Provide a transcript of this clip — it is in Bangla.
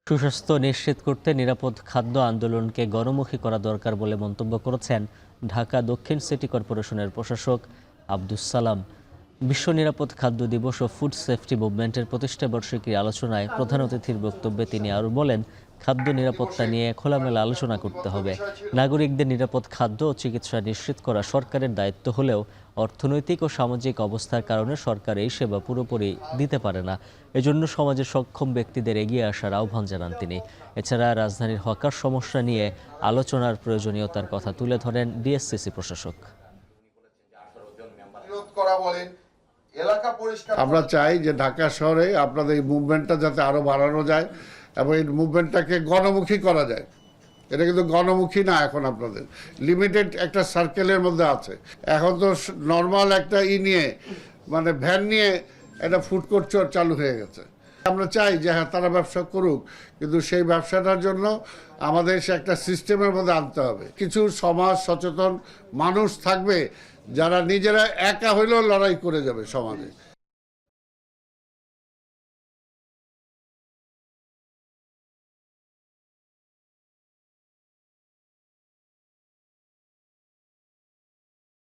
সুস্বাস্থ্য নিশ্চিত করতে নিরাপদ খাদ্য আন্দোলনকে গণমুখী করা দরকার বলে মন্তব্য করেছেন ঢাকা দক্ষিণ সিটি কর্পোরেশনের প্রশাসক আব্দুস সালাম। বিশ্ব নিরাপদ খাদ্য দিবস ও ফুড সেফটি মুভমেন্টের প্রতিষ্ঠাবার্ষিকীর আলোচনায় প্রধান অতিথির বক্তব্যে তিনি আরও বলেন, খাদ্য নিরাপত্তা নিয়ে খোলামেলা আলোচনা করতে হবে। নাগরিকদের নিরাপদ খাদ্য ও চিকিৎসা নিশ্চিত করা সরকারের দায়িত্ব হলেও অর্থনৈতিক ও সামাজিক অবস্থার কারণে সরকার এই সেবা পুরোপুরি দিতে পারে না। এজন্য সমাজের সক্ষম ব্যক্তিদের এগিয়ে আসার আহ্বান জানান তিনি। এছাড়া রাজধানীর হকার সমস্যা নিয়ে আলোচনার প্রয়োজনীয়তার কথা তুলে ধরেন ডিএসসিসি প্রশাসক। আমরা চাই যে ঢাকা শহরে আপনাদের এই মুভমেন্টটা যাতে আরো বাড়ানো যায় এবং এই মুভমেন্টটাকে গণমুখী করা যায়। এটা কিন্তু গণমুখী না, এখন আপনাদের লিমিটেড একটা সার্কেলের মধ্যে আছে। এখন তো নর্মাল একটা নিয়ে মানে ভ্যান নিয়ে একটা ফুড কোর্ট চালু হয়ে গেছে। আমরা চাই যে হ্যাঁ তারা ব্যবসা করুক, কিন্তু সেই ব্যবসাটার জন্য আমাদের সে একটা সিস্টেমের মধ্যে আনতে হবে। কিছু সমাজ সচেতন মানুষ থাকবে যারা নিজেরা একা হইলেও লড়াই করে যাবে সমাজে।